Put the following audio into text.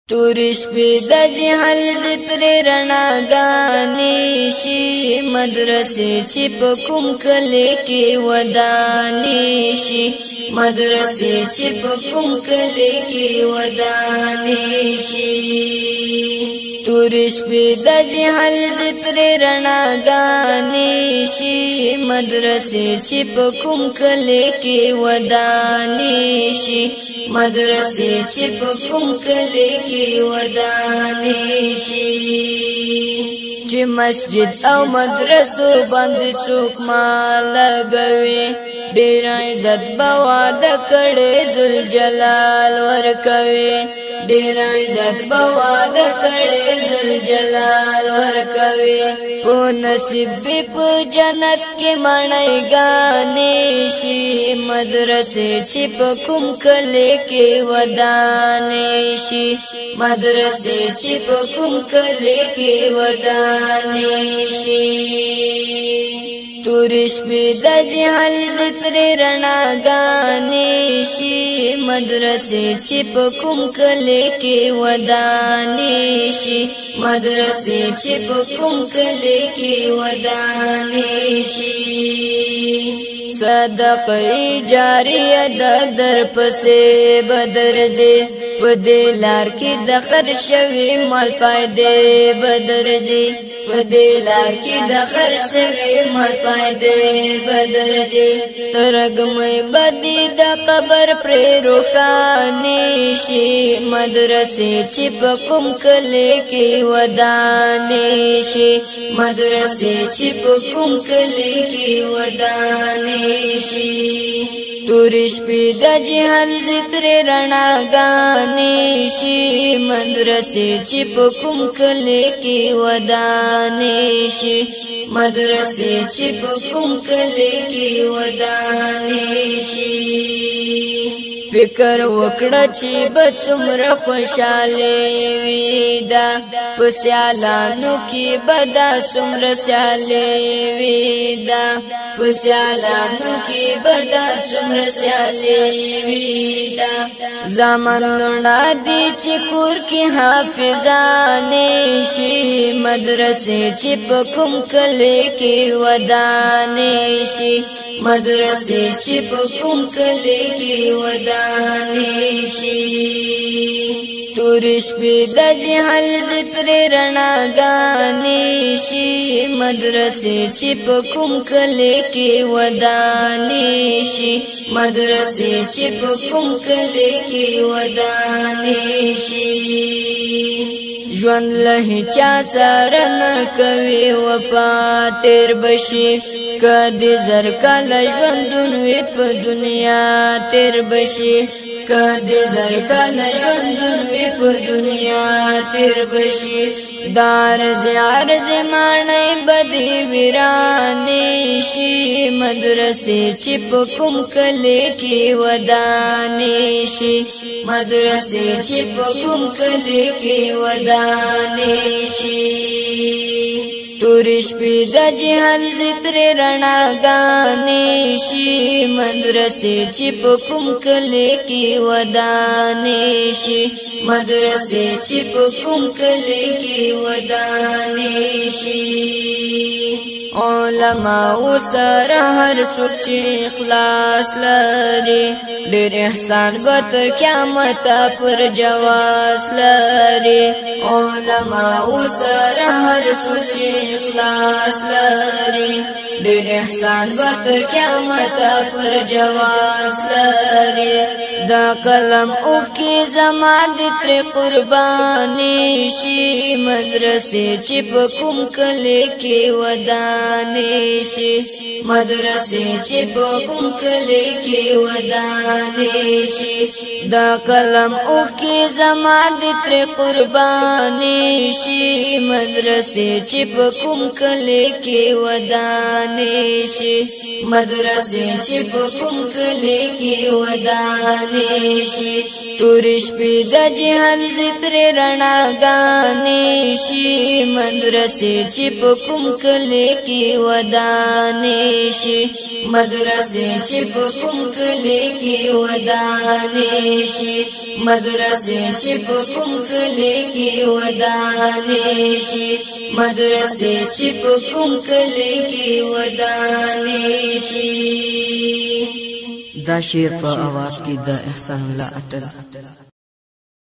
تورش پیدا جهل زتر رڼاګانې شي مدرسې چې په کوم کلی کې ودانې شي مدرسې چې په کوم کلی کې ودانې شي تورش پیدا جهل زتر رڼاګانې شي مدرسې چې په کوم کلی کې ودانې شي مدرسې چې په کوم کلی کې ودانې شي چې مسجد او مدرسو باندې څوک مال لګوي ډېر عزت به واده کړي ذل جلال ورکوي ډېر عزت به واده کړي ذل جلال ورکوي په نصیب به په جنت کې مړی ګانې شي مدرسې چې په کوم کلی کې ودانې شي مدرسې چې په کوم کلی کې ودانې شي تورش پیدا جهل زتر رڼاګانې شي مدرسې چې په کوم کلی کې ودانې شي مدرسې چې په کوم کلی کې ودانې شي صدقه جاریه در پسې بدرځي په دې لار کې د خرج شوی مال پایدې بدرځي په دې لار کې د خرج شوی مال پایدې بدرځي ترګمې بدی د قبر پر روخانې شي مدرسې چې په کوم کلی کې ودانې شي مدرسې چې په کوم کلی کې ودانې شي تورش پیدا جهل زتر رڼاګانې شي مدرسې چې په کوم کلی کې ودانې شي مدرسې چې په کوم کلی کې ودانې شي فکر وکړه چې به څومره خوشاله وي دا په سیالانو کې به دا څومره سیاله وي دا په سیالانو کې به دا څومره سیاله وي دا زمان لوڼه دي چې کور کې حافظانې شي مدرسې چې په کوم کلی کې ودانې شي مدرسې چې په کوم کلی کې ودانې شي تورش پیدا جهل زتر رڼاګانې شي مدرسې چې په کوم کلی کې ودانې شي مدرسې چې په کوم کلی کې ودانې شي ژوند له چا سره نه کوي وفا تیر بشي کدي زر کله ژوندون وي په دنیا تیر بشي کدي زر کله ژوندون وي په دنیا تیر بشي دار زیار زمانه بدی ویرانې شي مدرسې چې په کوم کلی کې ودانې شي مدرسې چې په کوم کلی کې ودانې شي تورش پیدا جهل زتر رڼاګانې شي مدرسې چې په کوم کلی کې ودانې شي مدرسې چې په کوم کلی کې ودانې شي علماء سره هر څوک چې اخلاص لري ډېر احسان به تر قیامت پر جواز لري علماء سره هر څوک چې اخلاص لري ډېر احسان به تر قیامت پر جواز لري دا قلم او کې زما د تر قرباني شي مدرسې چې په کوم کلی کې ودانې شي مدرسې چې په کوم کلی کې ودانې شي دا قلم او کې زما د تر قرباني شي مدرسې چې په کوم کلی کې ودانې شي مدرسې چې په کوم کلی کې ودانې شي تورش پیدا جهل زتر رڼاګانې شي مدرسې چې په کوم کلی کې کې ودانې شي مدرسې چې په کوم کلی کې ودانې شي مدرسې چې په کوم کلی کې ودانې شي مدرسې چې په کوم کلی کې ودانې شي. دا شعر په आवाज کې د احسان الله اتل